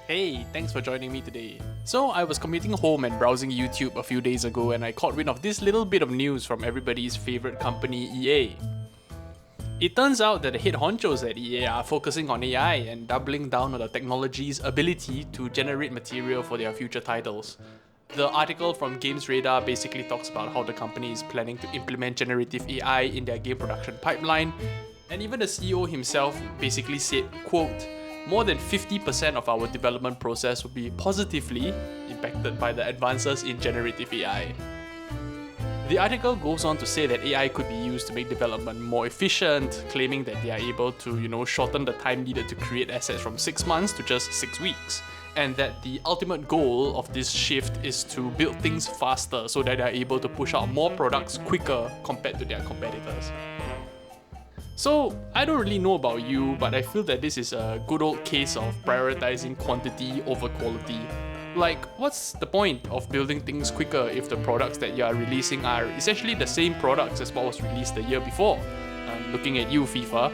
Hey, thanks for joining me today. So, I was commuting home and browsing YouTube a few days ago and I caught wind of this little bit of news from everybody's favorite company, EA. It turns out that the head honchos at EA are focusing on AI and doubling down on the technology's ability to generate material for their future titles. The article from Games Radar basically talks about how the company is planning to implement generative AI in their game production pipeline, and even the CEO himself basically said, quote, more than 50% of our development process will be positively impacted by the advances in generative AI. The article goes on to say that AI could be used to make development more efficient, claiming that they are able to, shorten the time needed to create assets from 6 months to just 6 weeks. And that the ultimate goal of this shift is to build things faster so that they are able to push out more products quicker compared to their competitors. So, I don't really know about you, but I feel that this is a good old case of prioritizing quantity over quality. Like, what's the point of building things quicker if the products that you are releasing are essentially the same products as what was released the year before? Looking at you, FIFA.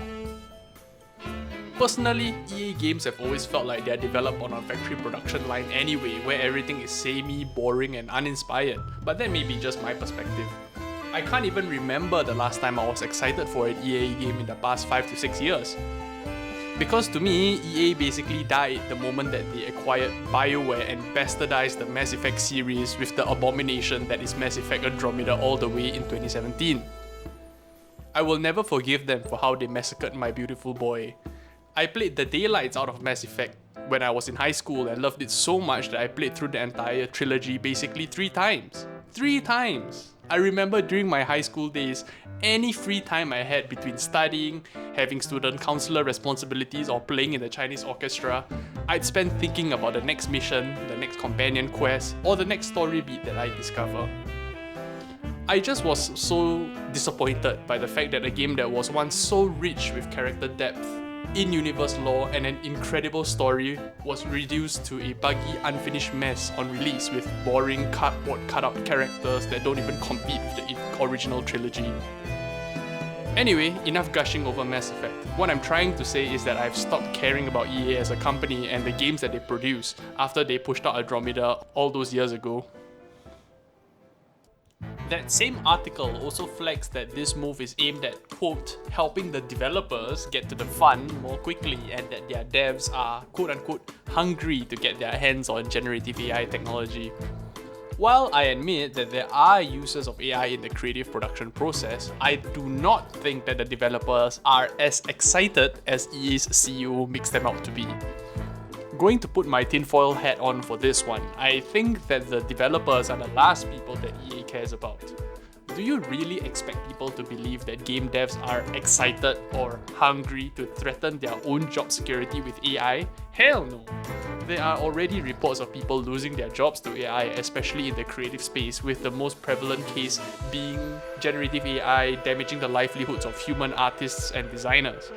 Personally, EA games have always felt like they are developed on a factory production line anyway, where everything is samey, boring, and uninspired. But that may be just my perspective. I can't even remember the last time I was excited for an EA game in the past 5 to 6 years. Because to me, EA basically died the moment that they acquired BioWare and bastardized the Mass Effect series with the abomination that is Mass Effect Andromeda all the way in 2017. I will never forgive them for how they massacred my beautiful boy. I played the daylights out of Mass Effect when I was in high school and loved it so much that I played through the entire trilogy basically 3 times. 3 times! I remember during my high school days, any free time I had between studying, having student councillor responsibilities or playing in the Chinese orchestra, I'd spend thinking about the next mission, the next companion quest, or the next story beat that I discover. I just was so disappointed by the fact that a game that was once so rich with character depth, in-universe lore, and an incredible story was reduced to a buggy, unfinished mess on release with boring, cardboard cut-out characters that don't even compete with the original trilogy. Anyway, enough gushing over Mass Effect. What I'm trying to say is that I've stopped caring about EA as a company and the games that they produce after they pushed out Andromeda all those years ago. That same article also flags that this move is aimed at, quote, helping the developers get to the fun more quickly and that their devs are, quote unquote, hungry to get their hands on generative AI technology. While I admit that there are uses of AI in the creative production process, I do not think that the developers are as excited as EA's CEO makes them out to be. Going to put my tinfoil hat on for this one, I think that the developers are the last people that EA cares about. Do you really expect people to believe that game devs are excited or hungry to threaten their own job security with AI? Hell no! There are already reports of people losing their jobs to AI, especially in the creative space, with the most prevalent case being generative AI damaging the livelihoods of human artists and designers.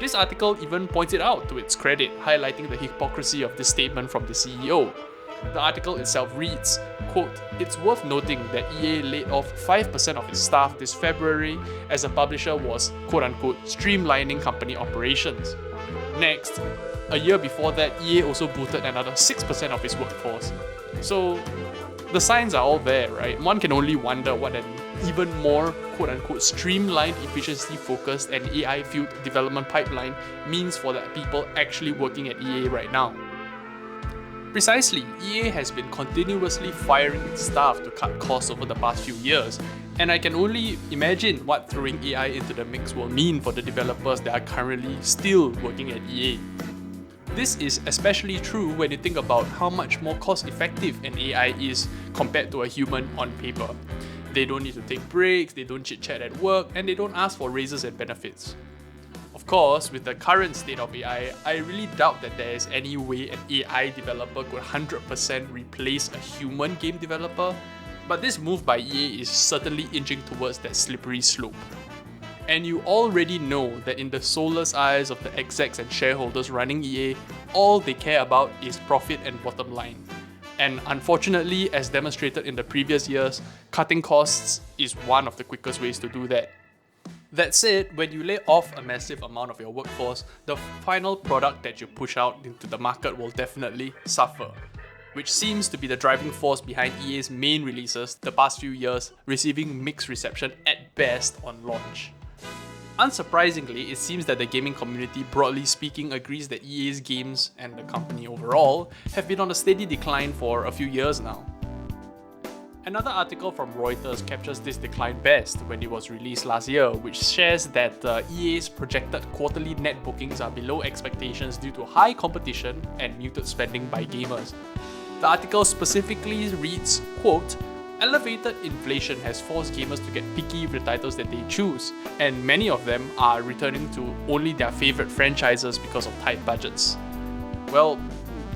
This article even points it out to its credit, highlighting the hypocrisy of this statement from the CEO. The article itself reads, quote, it's worth noting that EA laid off 5% of its staff this February as the publisher was, quote unquote, streamlining company operations. Next, a year before that, EA also booted another 6% of its workforce. So, the signs are all there, right? One can only wonder what an even more quote-unquote streamlined, efficiency-focused and AI-fueled development pipeline means for the people actually working at EA right now. Precisely, EA has been continuously firing its staff to cut costs over the past few years, and I can only imagine what throwing AI into the mix will mean for the developers that are currently still working at EA. This is especially true when you think about how much more cost-effective an AI is compared to a human on paper. They don't need to take breaks, they don't chit-chat at work, and they don't ask for raises and benefits. Of course, with the current state of AI, I really doubt that there is any way an AI developer could 100% replace a human game developer, but this move by EA is certainly inching towards that slippery slope. And you already know that in the soulless eyes of the execs and shareholders running EA, all they care about is profit and bottom line. And unfortunately, as demonstrated in the previous years, cutting costs is one of the quickest ways to do that. That said, when you lay off a massive amount of your workforce, the final product that you push out into the market will definitely suffer, which seems to be the driving force behind EA's main releases the past few years receiving mixed reception at best on launch. Unsurprisingly, it seems that the gaming community, broadly speaking, agrees that EA's games and the company overall have been on a steady decline for a few years now. Another article from Reuters captures this decline best when it was released last year, which shares that EA's projected quarterly net bookings are below expectations due to high competition and muted spending by gamers. The article specifically reads, quote, "Elevated inflation has forced gamers to get picky with the titles that they choose, and many of them are returning to only their favorite franchises because of tight budgets." Well,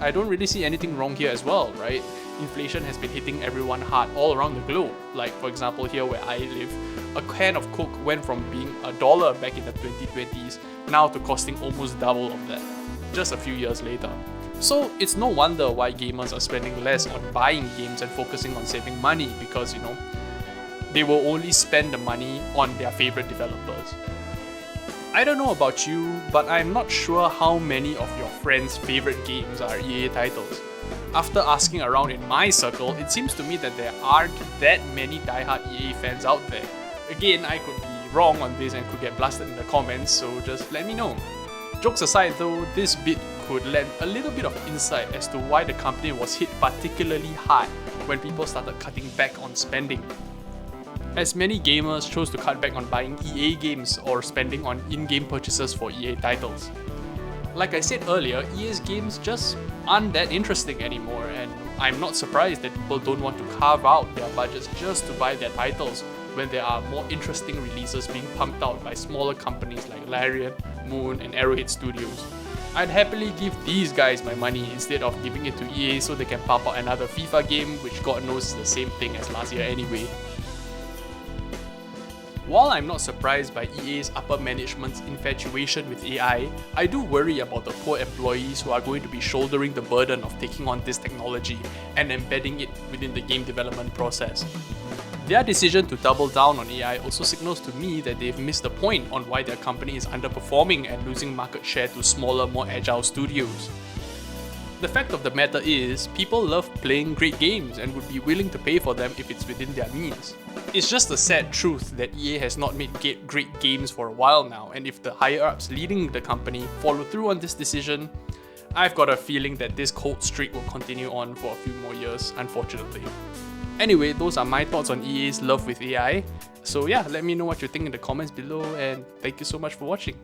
I don't really see anything wrong here as well, right? Inflation has been hitting everyone hard all around the globe. Like, for example, here where I live, a can of Coke went from being $1 back in the 2020s now to costing almost double of that, just a few years later. So it's no wonder why gamers are spending less on buying games and focusing on saving money because, they will only spend the money on their favorite developers. I don't know about you, but I'm not sure how many of your friends' favorite games are EA titles. After asking around in my circle, it seems to me that there aren't that many diehard EA fans out there. Again, I could be wrong on this and could get blasted in the comments, so just let me know. Jokes aside though, this bit could lend a little bit of insight as to why the company was hit particularly hard when people started cutting back on spending. As many gamers chose to cut back on buying EA games or spending on in-game purchases for EA titles. Like I said earlier, EA's games just aren't that interesting anymore, and I'm not surprised that people don't want to carve out their budgets just to buy their titles when there are more interesting releases being pumped out by smaller companies like Larian, Moon, and Arrowhead Studios. I'd happily give these guys my money instead of giving it to EA so they can pump out another FIFA game, which God knows is the same thing as last year anyway. While I'm not surprised by EA's upper management's infatuation with AI, I do worry about the poor employees who are going to be shouldering the burden of taking on this technology and embedding it within the game development process. Their decision to double down on AI also signals to me that they've missed the point on why their company is underperforming and losing market share to smaller, more agile studios. The fact of the matter is, people love playing great games and would be willing to pay for them if it's within their means. It's just a sad truth that EA has not made great games for a while now, and if the higher-ups leading the company follow through on this decision, I've got a feeling that this cold streak will continue on for a few more years, unfortunately. Anyway, those are my thoughts on EA's love with AI. So yeah, let me know what you think in the comments below, and thank you so much for watching.